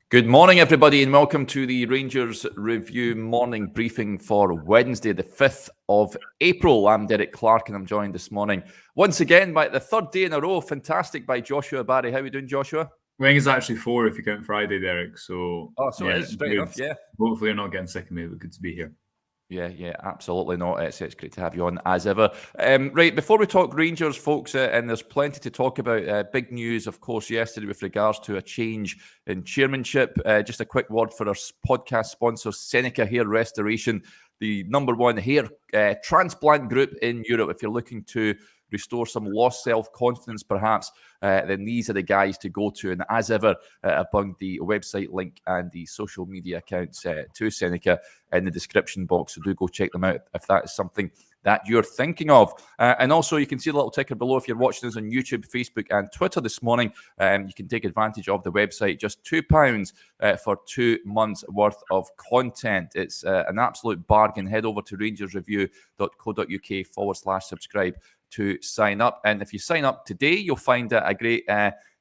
Good morning, everybody, and welcome to the Rangers Review morning briefing for Wednesday, the 5th of April. I'm Derek Clark, and I'm joined this morning once again by the third day in a row, fantastic, by Joshua Barrie. How are we doing, Joshua? I think it's actually 4 if you count Friday, Derek. So, it is straight enough, yeah. Hopefully, you're not getting sick of me, but good to be here. Yeah, absolutely not. It's great to have you on as ever. Right, before we talk Rangers, folks, and there's plenty to talk about. Big news, of course, yesterday with regards to a change in chairmanship. Just a quick word for our podcast sponsor, Seneca Hair Restoration, the #1 hair transplant group in Europe. If you're looking to restore some lost self-confidence, perhaps, then these are the guys to go to. And as ever, I've bunged the website link and the social media accounts to Seneca in the description box. So do go check them out if that is something that you're thinking of. And also, you can see the little ticker below if you're watching us on YouTube, Facebook, and Twitter this morning. You can take advantage of the website. Just £2 for 2 months worth of content. It's an absolute bargain. Head over to rangersreview.co.uk/subscribe to sign up. And if you sign up today, you'll find a great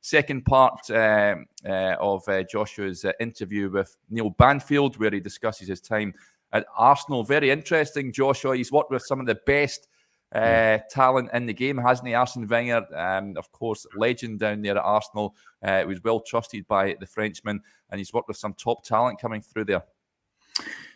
second part of Joshua's interview with Neil Banfield, where he discusses his time at Arsenal. Very interesting, Joshua. He's worked with some of the best talent in the game, hasn't he? Arsene Wenger, of course, legend down there at Arsenal. He was well trusted by the Frenchman, and he's worked with some top talent coming through there.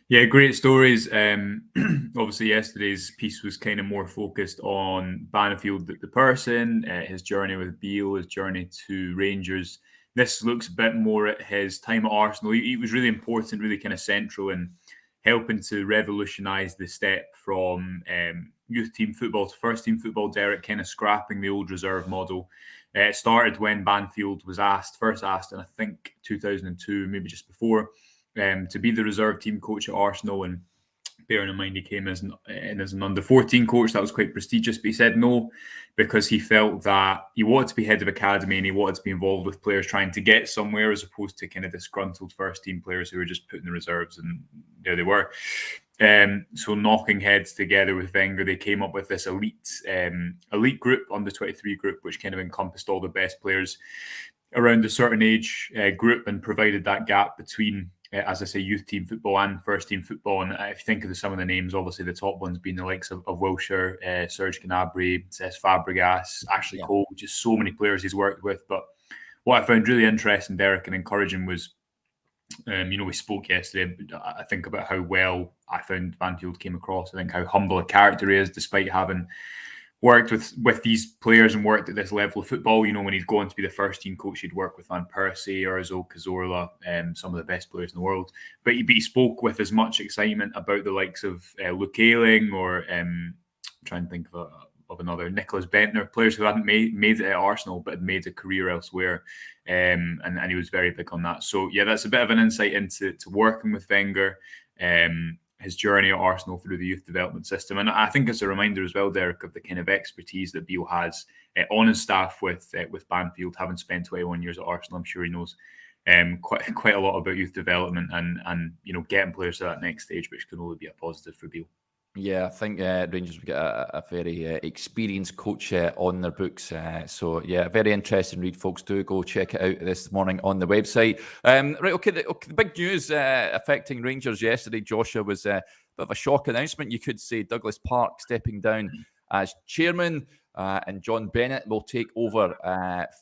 Yeah, great stories. Obviously, yesterday's piece was kind of more focused on Banfield, the person, his journey with Beale, his journey to Rangers. This looks a bit more at his time at Arsenal. He was really important, really kind of central in helping to revolutionise the step from youth team football to first team football. Derek, kind of scrapping the old reserve model. It started when Banfield was first asked in, I think, 2002, maybe just before, to be the reserve team coach at Arsenal. And bearing in mind he came as an under-14 coach, that was quite prestigious, but he said no because he felt that he wanted to be head of academy and he wanted to be involved with players trying to get somewhere, as opposed to kind of disgruntled first team players who were just put in the reserves, and there they were. So knocking heads together with Wenger, they came up with this elite group, under 23 group, which kind of encompassed all the best players around a certain age group, and provided that gap between, as I say, youth team football and first team football. And if you think of some of the names, obviously the top ones being the likes of Wilshere, Serge Gnabry, Cesc Fabregas, Ashley Cole, just so many players he's worked with. But what I found really interesting, Derek, and encouraging was, we spoke yesterday, I think, about how well I found Banfield came across. I think how humble a character he is, despite having worked with these players and worked at this level of football. You know, when he'd go on to be the first team coach, he'd work with Van Persie, Ozil, Cazorla, some of the best players in the world. But he spoke with as much excitement about the likes of Luke Ayling, or I'm trying to think of another, Nicholas Bentner, players who hadn't made it at Arsenal but had made a career elsewhere. And he was very big on that. So, yeah, that's a bit of an insight into working with Wenger, his journey at Arsenal through the youth development system. And I think it's a reminder as well, Derek, of the kind of expertise that Beale has on his staff with Banfield. Having spent 21 years at Arsenal, I'm sure he knows quite a lot about youth development and getting players to that next stage, which can only be a positive for Beale. Yeah, I think Rangers will get a very experienced coach on their books. So, yeah, very interesting read, folks. Do go check it out this morning on the website. Right, okay, the big news affecting Rangers yesterday, Joshua, was a bit of a shock announcement, you could say. Douglas Park stepping down as chairman, and John Bennett will take over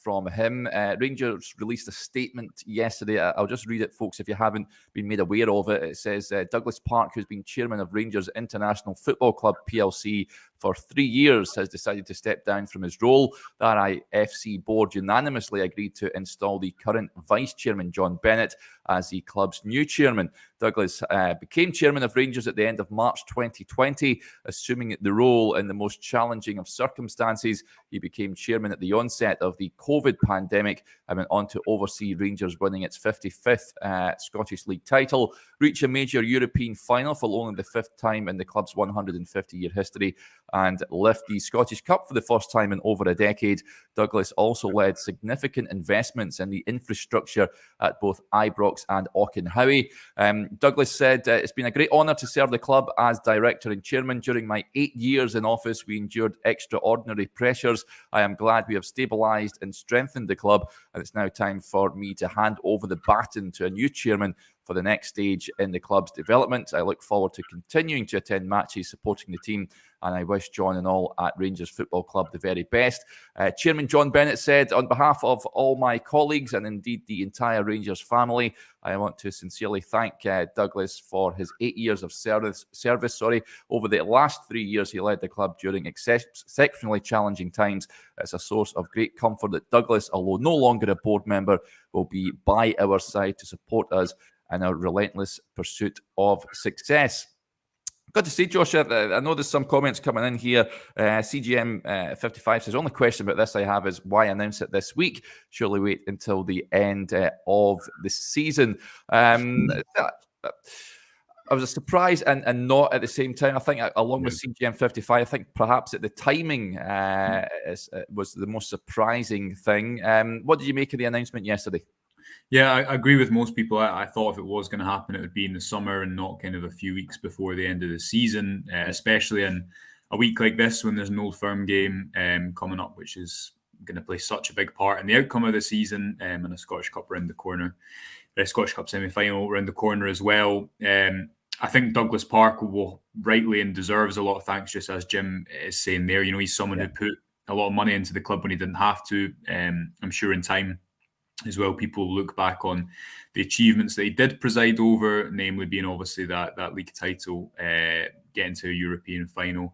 from him. Rangers released a statement yesterday. I'll just read it, folks, if you haven't been made aware of it. It says, Douglas Park, who's been chairman of Rangers International Football Club PLC for 3 years, has decided to step down from his role. The RIFC board unanimously agreed to install the current vice chairman, John Bennett, as the club's new chairman. Douglas became chairman of Rangers at the end of March 2020, assuming the role in the most challenging of circumstances. He became chairman at the onset of the COVID pandemic and went on to oversee Rangers winning its 55th Scottish League title, reach a major European final for only the 5th time in the club's 150-year history, and lift the Scottish Cup for the first time in over a decade. Douglas also led significant investments in the infrastructure at both Ibrox and Auchenhowie. Douglas said, it's been a great honour to serve the club as director and chairman. During my 8 years in office, we endured extraordinary pressures. I am glad we have stabilised and strengthened the club, and it's now time for me to hand over the baton to a new chairman for the next stage in the club's development. I look forward to continuing to attend matches supporting the team, and I wish John and all at Rangers Football Club the very best. Chairman John Bennett said, on behalf of all my colleagues and indeed the entire Rangers family, I want to sincerely thank Douglas for his 8 years of service. Over the last 3 years, he led the club during exceptionally challenging times. It's a source of great comfort that Douglas, although no longer a board member, will be by our side to support us in our relentless pursuit of success. Good to see, Josh. I know there's some comments coming in here. CGM 55 says, only question about this I have is why announce it this week? Surely wait until the end of the season. I was surprised and not at the same time. I think along with CGM 55, I think perhaps at the timing was the most surprising thing. What did you make of the announcement yesterday? Yeah, I agree with most people. I thought if it was going to happen, it would be in the summer and not kind of a few weeks before the end of the season, especially in a week like this when there's an Old Firm game coming up, which is going to play such a big part in the outcome of the season, and a Scottish Cup around the corner, a Scottish Cup semi-final around the corner as well. I think Douglas Park will rightly and deserves a lot of thanks, just as Jim is saying there. You know, he's someone who put a lot of money into the club when he didn't have to. I'm sure in time as well, people look back on the achievements that he did preside over, namely being obviously that league title, getting to a European final.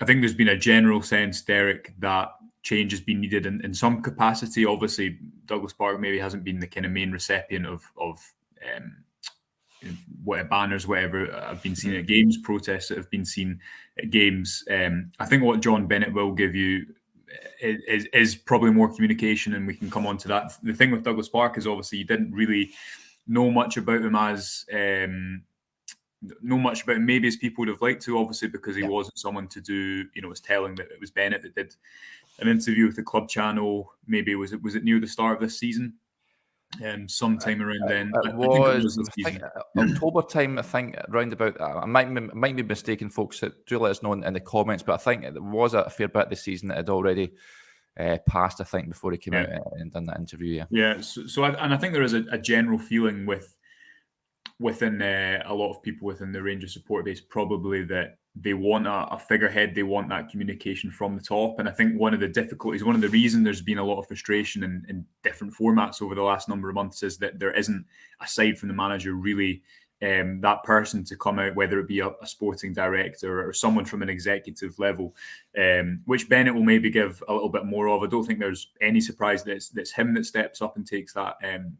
I think there's been a general sense, Derek, that change has been needed in some capacity. Obviously, Douglas Park maybe hasn't been the kind of main recipient of whatever banners, whatever have been seen at games, protests that have been seen at games. I think what John Bennett will give you is probably more communication, and we can come on to that. The thing with Douglas Park is obviously you didn't really know much about him maybe as people would have liked to, obviously, because he wasn't someone to do, it was telling that it was Bennett that did an interview with the club channel. Maybe was it near the start of this season? Sometime around then. I think it was this season. October time, I think, around about that. I might be mistaken, folks. Do let us know in the comments, but I think there was a fair bit of the season that had already passed, I think, before he came out and done that interview. So I think there is a general feeling within a lot of people within the Rangers support base, probably, that they want a figurehead, they want that communication from the top. And I think one of the difficulties, one of the reasons there's been a lot of frustration in different formats over the last number of months is that there isn't, aside from the manager, really that person to come out, whether it be a sporting director or someone from an executive level, which Bennett will maybe give a little bit more of. I don't think there's any surprise that it's him that steps up and takes that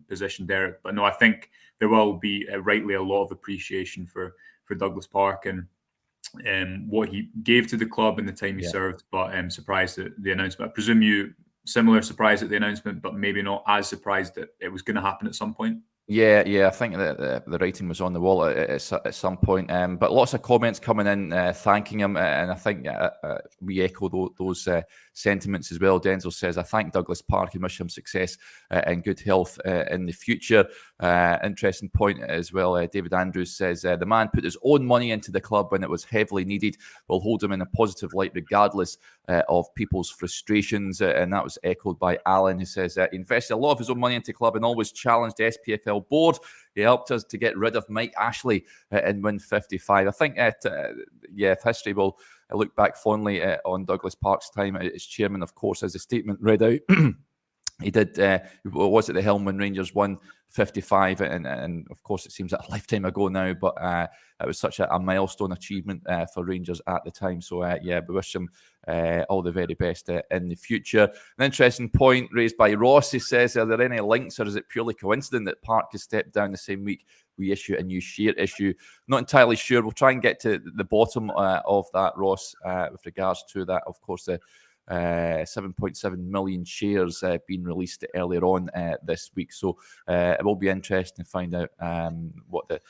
position, Derek. But no, I think there will be rightly a lot of appreciation for Douglas Park and what he gave to the club in the time he served. But surprised at the announcement. I presume you similar surprise at the announcement, but maybe not as surprised that it was going to happen at some point. Yeah, I think that the writing was on the wall at some point. But lots of comments coming in thanking him, and I think we echo those sentiments as well. Denzel says, I thank Douglas Park and wish him success and good health in the future. Interesting point as well. David Andrews says, the man put his own money into the club when it was heavily needed. We'll hold him in a positive light regardless of people's frustrations. And that was echoed by Alan, who says he invested a lot of his own money into the club and always challenged the SPFL board. He helped us to get rid of Mike Ashley and win 55. I think, if history will look back fondly on Douglas Park's time as chairman, of course, as the statement read out. He did, was at the helm when Rangers won 55, and of course it seems a lifetime ago now, but it was such a milestone achievement for Rangers at the time. So we wish him all the very best in the future. An interesting point raised by Ross. He says, are there any links, or is it purely coincident that Park has stepped down the same week we issue a new share issue? Not entirely sure. We'll try and get to the bottom of that, Ross, with regards to that. Of course, the 7.7 million shares being released earlier on this week. So it will be interesting to find out what the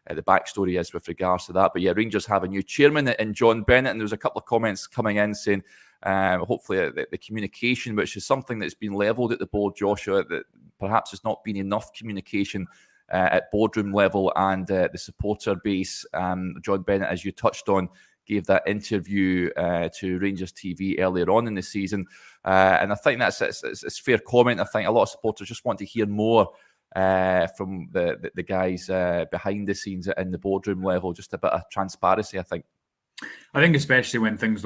the backstory is with regards to that. But yeah, Rangers have a new chairman in John Bennett, and there was a couple of comments coming in saying hopefully the communication, which is something that's been levelled at the board, Joshua, that perhaps there's not been enough communication at boardroom level and the supporter base. John Bennett, as you touched on, gave that interview to Rangers TV earlier on in the season. And I think that's it's fair comment. I think a lot of supporters just want to hear more from the guys behind the scenes in the boardroom level, just a bit of transparency, I think. I think especially when things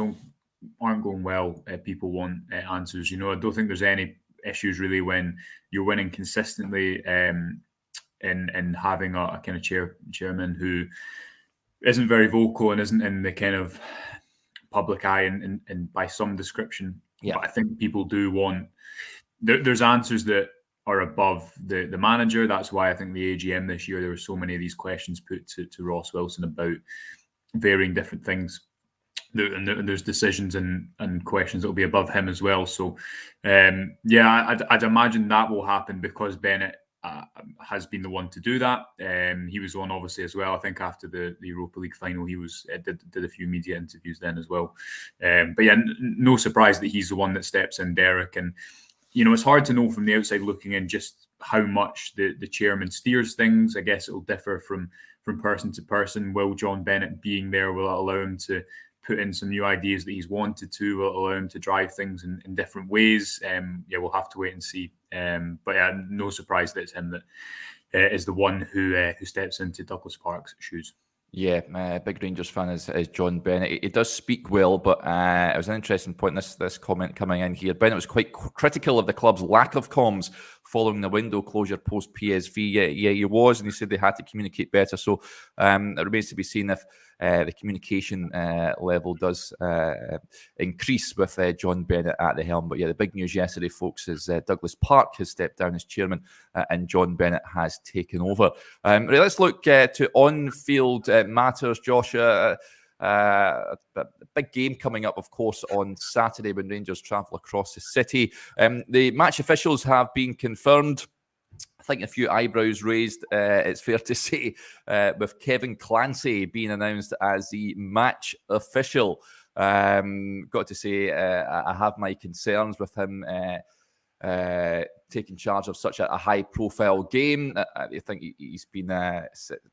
aren't going well, people want answers. I don't think there's any issues really when you're winning consistently and having a kind of chairman who isn't very vocal and isn't in the kind of public eye and by some description. Yeah. But I think people do want there's answers that are above the manager. That's why I think the AGM this year, there were so many of these questions put to Ross Wilson about varying different things. And there's decisions and questions that will be above him as well. So, I'd imagine that will happen because Bennett has been the one to do that. He was on obviously as well. I think after the Europa League final, he was did a few media interviews then as well. But yeah, no surprise that he's the one that steps in, Derek. And it's hard to know from the outside looking in just how much the chairman steers things. I guess it will differ from person to person. Will John Bennett being there will allow him to put in some new ideas that he's wanted to, will allow him to drive things in different ways? We'll have to wait and see. But yeah, no surprise that it's him that is the one who steps into Douglas Park's shoes. Yeah, big Rangers fan is John Bennett. He does speak well, but it was an interesting point, this comment coming in here. Bennett was quite critical of the club's lack of comms following the window closure post-PSV. Yeah, he was, and he said they had to communicate better. So it remains to be seen if the communication level does increase with John Bennett at the helm. But yeah, the big news yesterday, folks, is Douglas Park has stepped down as chairman and John Bennett has taken over. Right, let's look to on-field matters, Joshua. A big game coming up, of course, on Saturday when Rangers travel across the city. The match officials have been confirmed. I think a few eyebrows raised, it's fair to say, with Kevin Clancy being announced as the match official. Got to say, I have my concerns with him taking charge of such a high-profile game. I think he's been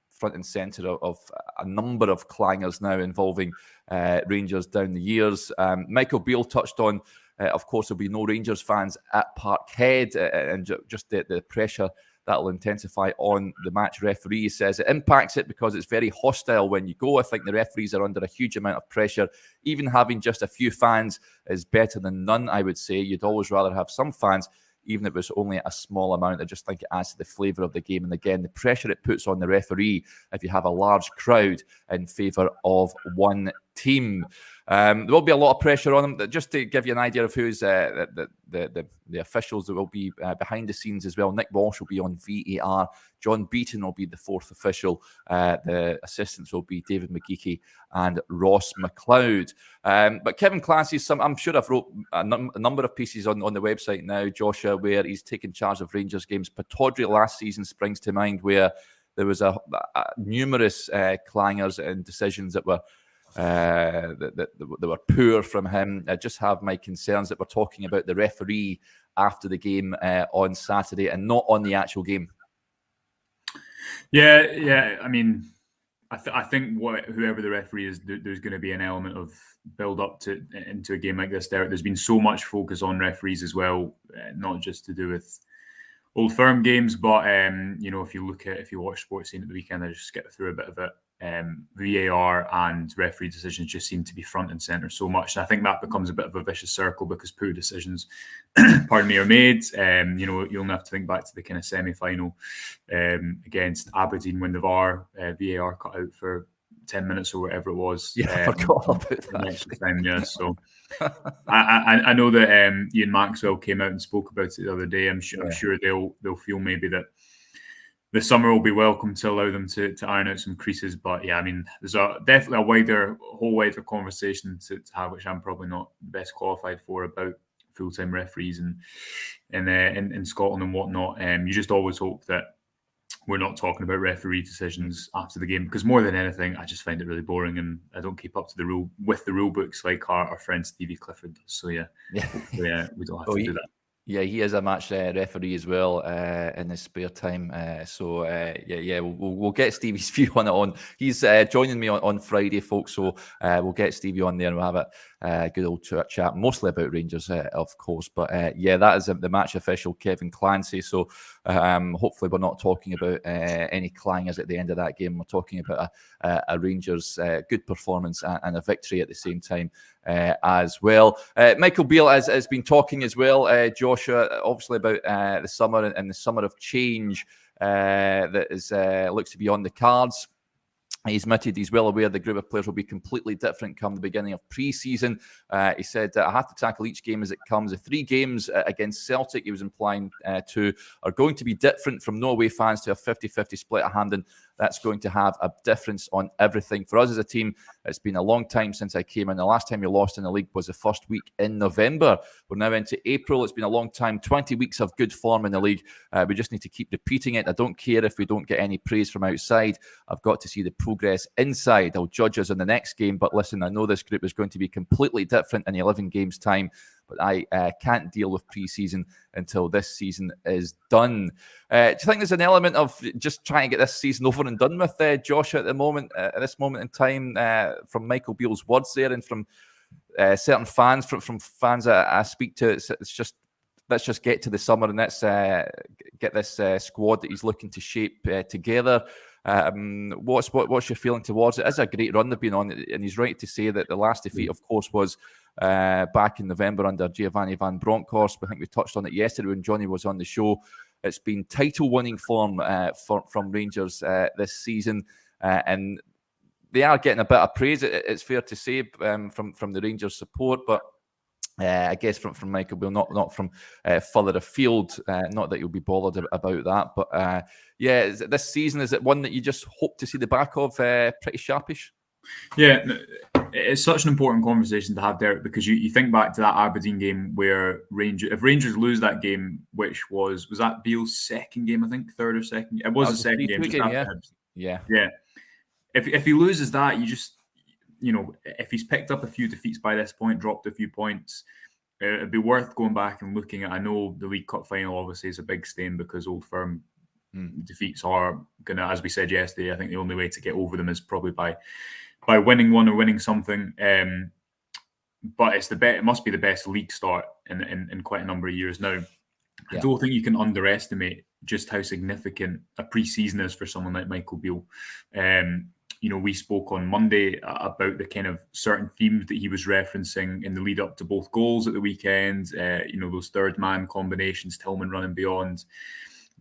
front and centre of a number of clangers now involving Rangers down the years. Michael Beale touched on, of course, there'll be no Rangers fans at Parkhead, and just the pressure that will intensify on the match referee. He says it impacts it because it's very hostile when you go. I think the referees are under a huge amount of pressure. Even having just a few fans is better than none, I would say. You'd always rather have some fans, even if it's only a small amount. I just think it adds to the flavour of the game. And again, the pressure it puts on the referee if you have a large crowd in favour of one team. There will be a lot of pressure on them. Just to give you an idea of who's the officials that will be behind the scenes as well. Nick Walsh will be on VAR. John Beaton will be the fourth official. The assistants will be David McGeechy and Ross McLeod. But Kevin Clancy, I'm sure I've wrote a number of pieces on the website now, Joshua, where he's taken charge of Rangers games. Pataudry last season springs to mind, where there was numerous clangers and decisions that were that were poor from him. I just have my concerns that we're talking about the referee after the game on Saturday and not on the actual game. Yeah. I mean, I think whoever the referee is, there's going to be an element of build up into a game like this. There's been so much focus on referees as well, not just to do with Old Firm games, but if you watch Sports Scene at the weekend, I just skip through a bit of it. VAR and referee decisions just seem to be front and center so much. And I think that becomes a bit of a vicious circle because poor decisions, pardon me, are made. You'll only have to think back to the kind of semi-final against Aberdeen when the VAR cut out for 10 minutes or whatever it was. Yeah, I forgot about that. Time, yeah. So I know that Ian Maxwell came out and spoke about it the other day. I'm sure they'll feel maybe that the summer will be welcome to allow them to iron out some creases. But yeah, I mean, there's definitely a whole wider conversation to have, which I'm probably not best qualified for, about full-time referees in Scotland and whatnot. You just always hope that we're not talking about referee decisions after the game, because more than anything, I just find it really boring, and I don't keep up to the rule books like our friend Stevie Clifford does. So yeah, we don't have to do that. Yeah, he is a match referee as well in his spare time. We'll get Stevie's view on it. He's joining me on Friday, folks. So we'll get Stevie on there and we'll have a good old chat, mostly about Rangers, of course. But that is the match official, Kevin Clancy. So hopefully we're not talking about any clangers at the end of that game. We're talking about a Rangers good performance and a victory at the same time. As well. Michael Beale has been talking as well, Joshua, obviously about the summer and the summer of change that is looks to be on the cards. He's admitted he's well aware the group of players will be completely different come the beginning of pre-season. He said, I have to tackle each game as it comes. The 3 games against Celtic, he was implying to, are going to be different from no away fans to a 50-50 split at Hampden. That's going to have a difference on everything. For us as a team, it's been a long time since I came in. The last time we lost in the league was the first week in November. We're now into April. It's been a long time, 20 weeks of good form in the league. We just need to keep repeating it. I don't care if we don't get any praise from outside. I've got to see the progress inside. I'll judge us in the next game. But listen, I know this group is going to be completely different in 11 games' time. But I can't deal with pre-season until this season is done. Do you think there's an element of just trying to get this season over and done with, Josh, at the moment, at this moment in time, from Michael Beale's words there, and from certain fans, from fans that I speak to? It's just, let's just get to the summer and let's get this squad that he's looking to shape together. What's your feeling towards it? It's a great run they've been on, and he's right to say that the last defeat, of course, was back in November under Giovanni Van Bronckhorst. I think we touched on it yesterday when Johnny was on the show. It's been title-winning form from Rangers this season, and they are getting a bit of praise. It's fair to say from the Rangers support, but I guess from Michael Beale, not from further afield. Not that you'll be bothered about that, but this season, is it one that you just hope to see the back of pretty sharpish? Yeah, it's such an important conversation to have, Derek, because you think back to that Aberdeen game where if Rangers lose that game, which was that Beale's second game, I think, third or second? It was the second game. Yeah. If he loses that, you just, if he's picked up a few defeats by this point, dropped a few points, it'd be worth going back and looking at. I know the League Cup final obviously is a big stain because Old Firm defeats are going to, as we said yesterday, I think the only way to get over them is probably by winning one or winning something. But it must be the best league start in quite a number of years now. Yeah. I don't think you can underestimate just how significant a pre-season is for someone like Michael Beale. We spoke on Monday about the kind of certain themes that he was referencing in the lead up to both goals at the weekend. Those third man combinations, Tillman running beyond,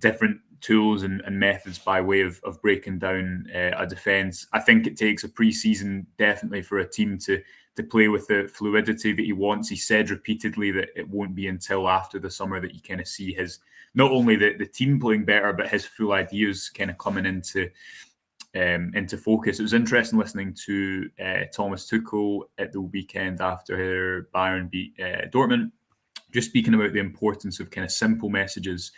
different tools and methods by way of breaking down a defence. I think it takes a pre-season definitely for a team to play with the fluidity that he wants. He said repeatedly that it won't be until after the summer that you kind of see his, not only the team playing better, but his full ideas kind of coming into focus. It was interesting listening to Thomas Tuchel at the weekend after Bayern beat Dortmund, just speaking about the importance of kind of simple messages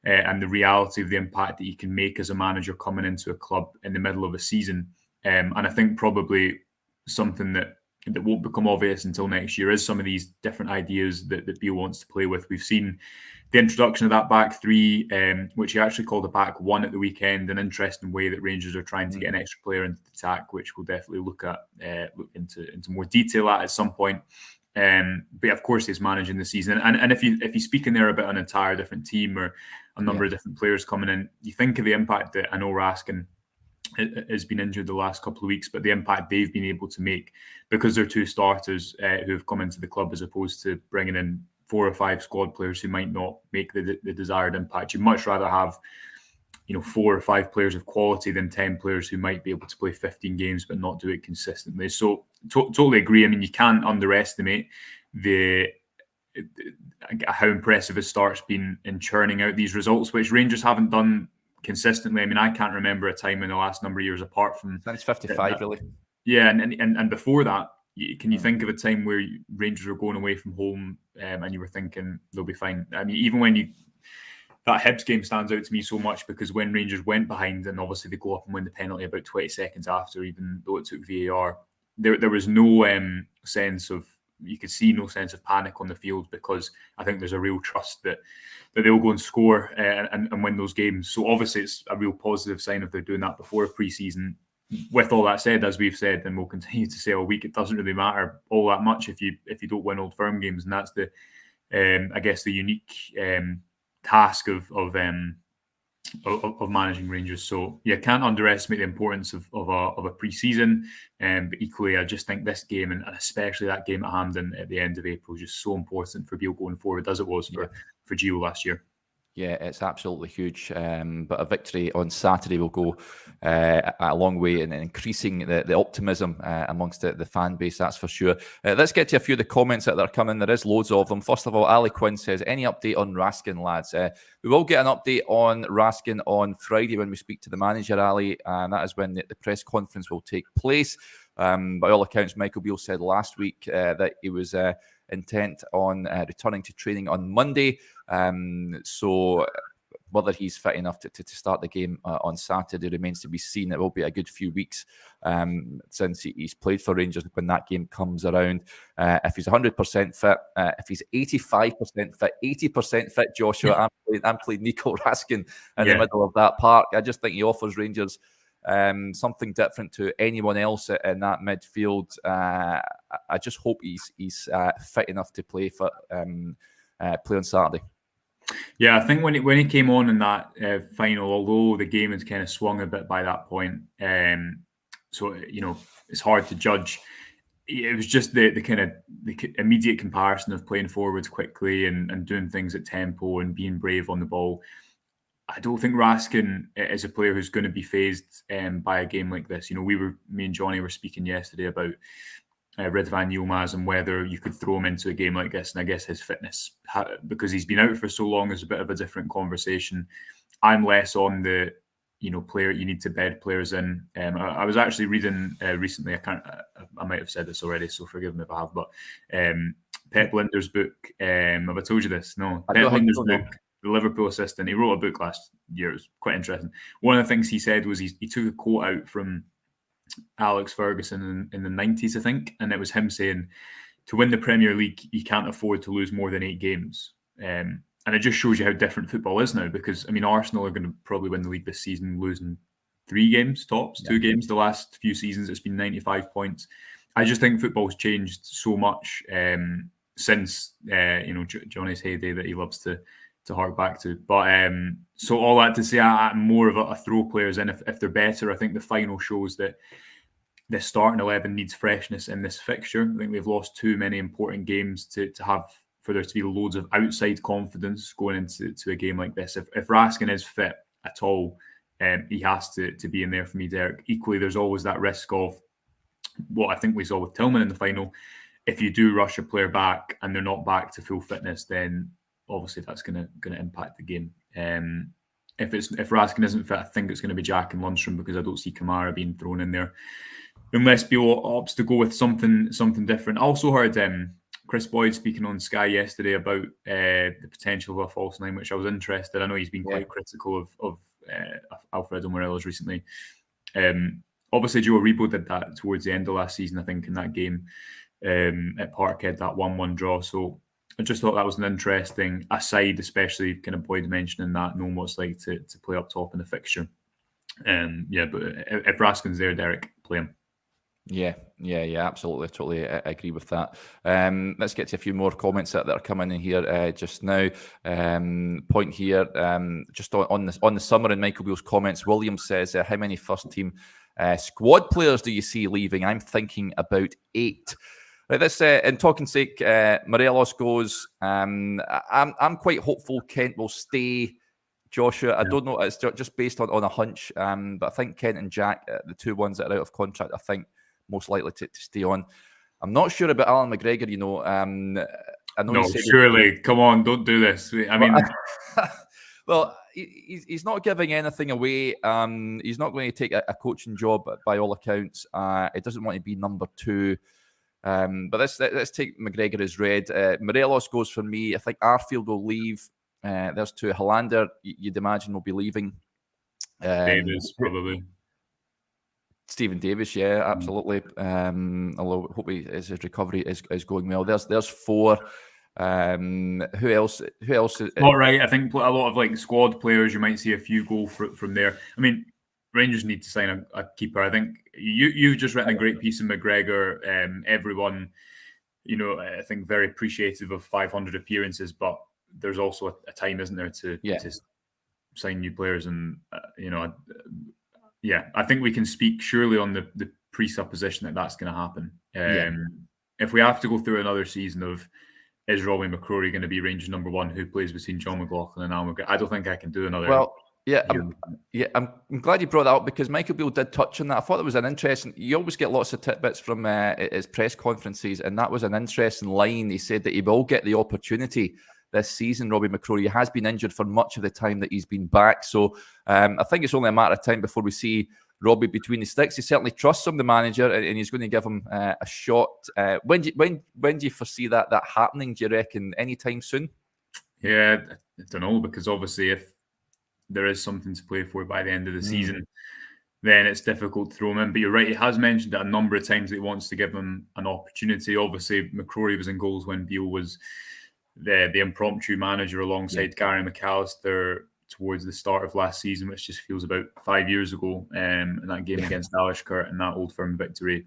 and the reality of the impact that you can make as a manager coming into a club in the middle of a season. And I think probably something that won't become obvious until next year is some of these different ideas that Beale wants to play with. We've seen the introduction of that back three, which he actually called a back one at the weekend, an interesting way that Rangers are trying to get an extra player into the attack, which we'll definitely look into more detail at some point. But of course, he's managing the season, and if he's speaking there about an entire different team or a number of different players coming in, you think of the impact that I know Raskin has been injured the last couple of weeks, but the impact they've been able to make because they're two starters who have come into the club as opposed to bringing in 4 or 5 squad players who might not make the desired impact. You'd much rather have 4 or 5 players of quality than 10 players who might be able to play 15 games but not do it consistently. So totally agree. I mean, you can't underestimate how impressive his start's been in churning out these results, which Rangers haven't done consistently. I mean, I can't remember a time in the last number of years apart from since 55, really. Yeah, and before that, can you think of a time where Rangers were going away from home and you were thinking they'll be fine? I mean, even when that Hibs game stands out to me so much because when Rangers went behind and obviously they go up and win the penalty about 20 seconds after, even though it took VAR, there was no sense of, you could see no sense of panic on the field, because I think there's a real trust that they'll go and score and win those games. So obviously it's a real positive sign if they're doing that before pre-season. With all that said, as we've said, and we'll continue to say all week, it doesn't really matter all that much if you don't win Old Firm games, and that's the I guess the unique task of managing Rangers. So yeah, can't underestimate the importance of a pre-season. But equally, I just think this game, and especially that game at Hampden at the end of April, is just so important for Beale going forward, as it was for Gio last year. Yeah, it's absolutely huge. But a victory on Saturday will go a long way in increasing the optimism amongst the fan base, that's for sure. Let's get to a few of the comments that are coming. There is loads of them. First of all, Ali Quinn says, any update on Raskin, lads? We will get an update on Raskin on Friday when we speak to the manager, Ali, and that is when the press conference will take place. By all accounts, Michael Beale said last week that he was intent on returning to training on Monday. So whether he's fit enough to start the game on Saturday remains to be seen. It will be a good few weeks since he's played for Rangers when that game comes around. If he's 100% fit, if he's 85% fit, 80% fit, Joshua, I'm playing Nico Raskin in the middle of that park. I just think he offers Rangers something different to anyone else in that midfield. I just hope he's fit enough to play on Saturday. Yeah, I think when he came on in that final, although the game had kind of swung a bit by that point, so it's hard to judge. It was just the kind of the immediate comparison of playing forwards quickly and doing things at tempo and being brave on the ball. I don't think Raskin is a player who's going to be phased by a game like this. Me and Johnny were speaking yesterday about Ridvan Yilmaz and whether you could throw him into a game like this. And I guess his fitness, because he's been out for so long, is a bit of a different conversation. I'm less on the, player you need to bed players in. I was actually reading recently, I might have said this already, so forgive me if I have, but Pep Linder's book, have I told you this? No. Pep Linder's book, the Liverpool assistant, he wrote a book last year. It was quite interesting. One of the things he said was he took a quote out from Alex Ferguson in the 90s, I think, and it was him saying, to win the Premier League, you can't afford to lose more than 8 games. And it just shows you how different football is now, because, Arsenal are going to probably win the league this season, losing 3 games, tops, 2 games. The last few seasons, it's been 95 points. I just think football's changed so much since, Johnny's heyday that he loves to hark back to. But so all that to say, I'm more of a throw players in if they're better. I think the final shows that the starting 11 needs freshness in this fixture. I think they've lost too many important games to have for there to be loads of outside confidence going into a game like this. If Raskin is fit at all, he has to be in there for me, Derek. Equally, there's always that risk of what I think we saw with Tillman in the final. If you do rush a player back and they're not back to full fitness, then obviously that's going to impact the game. If Raskin isn't fit, I think it's going to be Jack and Lundstrom, because I don't see Kamara being thrown in there unless Beale opts to go with something different. I also heard Chris Boyd speaking on Sky yesterday about the potential of a false 9, which I was interested. I know he's been quite critical of Alfredo Morelos recently. Obviously, Joe Aribo did that towards the end of last season, I think, in that game at Parkhead, that 1-1 draw. So I just thought that was an interesting aside, especially kind of Boyd mentioning that, knowing what it's like to play up top in the fixture. But if Raskin's there, Derek, play him. Yeah, absolutely. Totally agree with that. Let's get to a few more comments that are coming in here just now. Point here, just on the summer in Michael Beale's comments, William says, how many first team squad players do you see leaving? I'm thinking about 8. Right, this in talking sake, Morelos goes. I'm quite hopeful Kent will stay. Joshua, I don't know. It's just based on a hunch, but I think Kent and Jack, the 2 ones that are out of contract, I think most likely to stay on. I'm not sure about Alan McGregor. I know. No, surely, come on, don't do this. I mean, well, he's not giving anything away. He's not going to take a coaching job by all accounts. He doesn't want to be number 2. But let's take McGregor as read. Morelos goes for me. I think Arfield will leave. There's two. Hollander, you'd imagine, will be leaving. Davis, probably. Stephen Davis, yeah, absolutely. Although hope his recovery is going well. There's four. Who else? Not right. I think a lot of like squad players, you might see a few go from there. I mean, Rangers need to sign a keeper. I think you've just written a great piece in McGregor. Everyone, I think very appreciative of 500 appearances, but there's also a time, isn't there, to sign new players, and I think we can speak surely on the presupposition that that's going to happen. If we have to go through another season of is Robbie McCrory going to be Rangers number one, who plays between John McLaughlin and Al McGregor, I don't think I can do another. Well, I'm glad you brought that up, because Michael Beale did touch on that. I thought it was an interesting. You always get lots of tidbits from his press conferences, and that was an interesting line. He said that he will get the opportunity this season. Robbie McCrory, he has been injured for much of the time that he's been back, so I think it's only a matter of time before we see Robbie between the sticks. He certainly trusts him, the manager, and he's going to give him a shot. When do you foresee that happening? Do you reckon anytime soon? Yeah, I don't know, because obviously if there is something to play for by the end of the season, then it's difficult to throw him in. But you're right, he has mentioned it a number of times that he wants to give him an opportunity. Obviously, McCrory was in goals when Beale was the impromptu manager alongside Gary McAllister towards the start of last season, which just feels about 5 years ago, in that game against Alishkert and that Old Firm victory.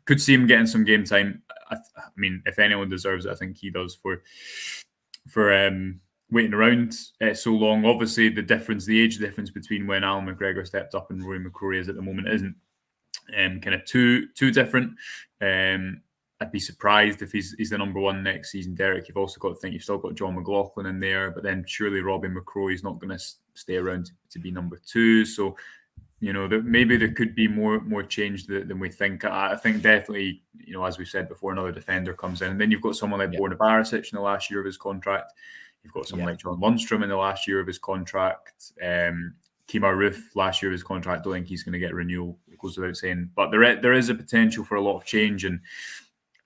Could see him getting some game time. I mean, if anyone deserves it, I think he does for waiting around so long. Obviously, the age difference between when Al McGregor stepped up and Rory McCrory is at the moment isn't kind of too different. I'd be surprised if he's the number one next season. Derek, you've also got to think you've still got John McLaughlin in there, but then surely Robbie McCrory is not going to stay around to be number two. So, maybe there could be more change than we think. I think definitely, as we said before, another defender comes in, and then you've got someone like Borna Barisic in the last year of his contract. You've got someone like John Lundstrom in the last year of his contract. Kemar Roof last year of his contract. Don't think he's going to get renewal. It goes without saying, but there is a potential for a lot of change. And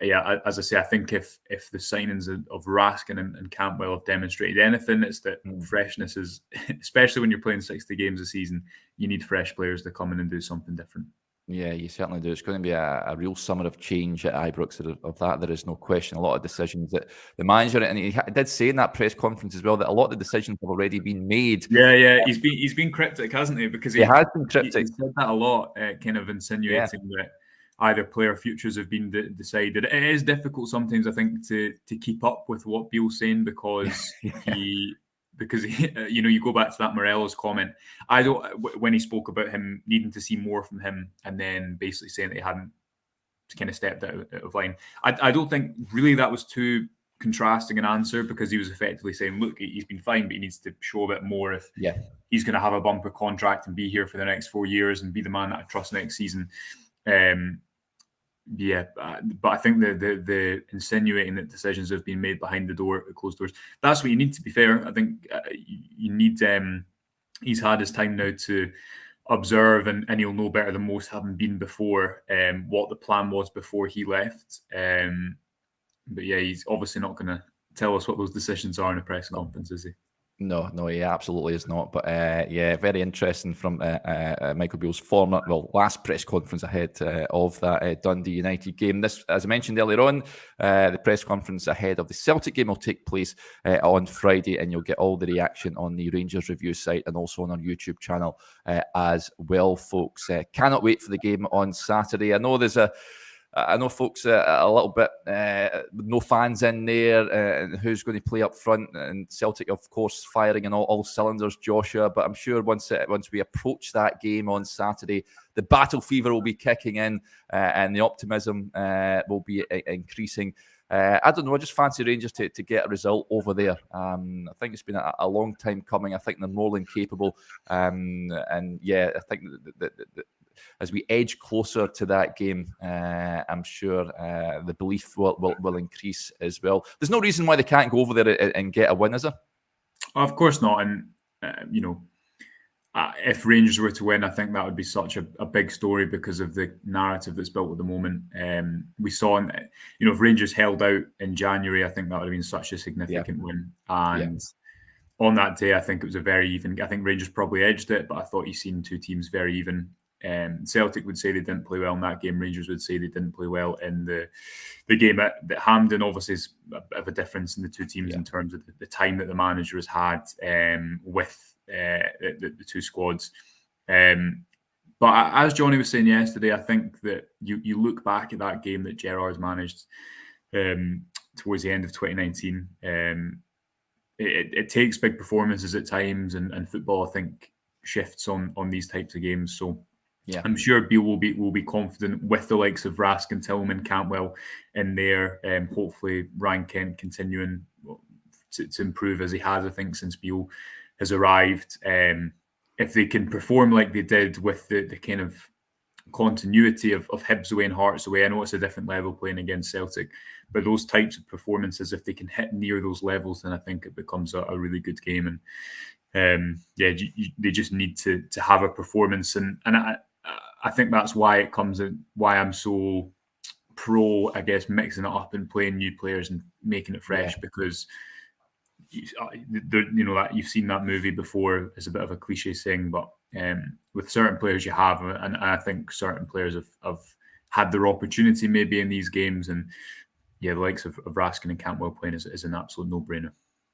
as I say, I think if the signings of Raskin and Campbell have demonstrated anything, it's that freshness is, especially when you're playing 60 games a season, you need fresh players to come in and do something different. Yeah, you certainly do. It's going to be a real summer of change at Ibrox. Of that, there is no question. A lot of decisions that the manager, and he did say in that press conference as well, that a lot of the decisions have already been made. Yeah, he's been cryptic, hasn't he? Because he has been cryptic. He said that a lot, kind of insinuating that either player futures have been decided. It is difficult sometimes, I think, to keep up with what Beale's saying, because you go back to that Morelos comment. When he spoke about him needing to see more from him, and then basically saying that he hadn't kind of stepped out of line. I don't think really that was too contrasting an answer, because he was effectively saying, look, he's been fine, but he needs to show a bit more if he's going to have a bumper contract and be here for the next 4 years and be the man that I trust next season. But I think the insinuating that decisions have been made behind the closed doors, that's what you need, to be fair. I think you need, he's had his time now to observe, and he'll know better than most, having been before, what the plan was before he left. But he's obviously not going to tell us what those decisions are in a press conference, is he? No, he absolutely is not. But very interesting from Michael Beale's last press conference ahead of that Dundee United game. This, as I mentioned earlier on, the press conference ahead of the Celtic game will take place on Friday, and you'll get all the reaction on the Rangers Review site and also on our YouTube channel as well, folks. Cannot wait for the game on Saturday. I know folks a little bit no fans in there, and who's going to play up front, and Celtic, of course, firing on all cylinders, Joshua. But I'm sure once we approach that game on Saturday, the battle fever will be kicking in, and the optimism will be increasing. I don't know. I just fancy Rangers to get a result over there. I think it's been a long time coming. I think they're more than capable, I think that as we edge closer to that game, I'm sure the belief will increase as well. There's no reason why they can't go over there and get a win, is there? Of course not. And, if Rangers were to win, I think that would be such a big story because of the narrative that's built at the moment. We saw, if Rangers held out in January, I think that would have been such a significant win. And on that day, I think it was a very even. I think Rangers probably edged it, but I thought you've seen two teams very even. Celtic would say they didn't play well in that game. Rangers would say they didn't play well in the game at Hampden. Obviously, is a bit of a difference in the two teams in terms of the time that the manager has had with the two squads. But as Johnny was saying yesterday, I think that you look back at that game that Gerrard's managed towards the end of 2019. It takes big performances at times, and football, I think, shifts on these types of games. So yeah, I'm sure Beale will be confident with the likes of Raskin, Tillman, Cantwell in there. Hopefully, Ryan Kent continuing to improve as he has, I think, since Beale has arrived. If they can perform like they did with the kind of continuity of Hibs away and Hearts away, I know it's a different level playing against Celtic, but those types of performances, if they can hit near those levels, then I think it becomes a really good game. And they just need to have a performance, and I think that's why it comes in, why I'm so pro, I guess, mixing it up and playing new players and making it fresh, because that you've seen that movie before is a bit of a cliche thing, but with certain players you have, and I think certain players have had their opportunity maybe in these games, and the likes of Raskin and Cantwell playing is an absolute no-brainer.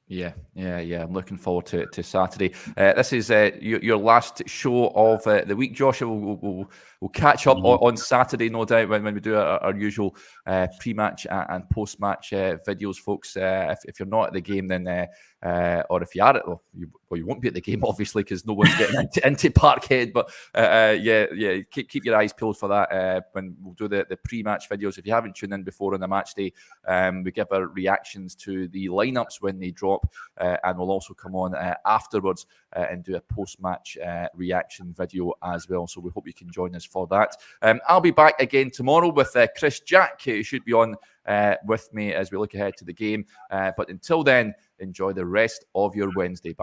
Yeah. I'm looking forward to Saturday. This is your last show of the week, Joshua. We'll catch up on Saturday, no doubt, when we do our usual pre-match and post-match videos, folks. If you're not at the game, then or if you are at, you won't be at the game, obviously, because no one's getting into Parkhead. But keep your eyes peeled for that when we'll do the pre-match videos. If you haven't tuned in before on the match day, we give our reactions to the lineups when they drop, and we'll also come on afterwards and do a post-match reaction video as well. So we hope you can join us for that. I'll be back again tomorrow with Chris Jack, who should be on with me as we look ahead to the game. But until then, enjoy the rest of your Wednesday. Bye.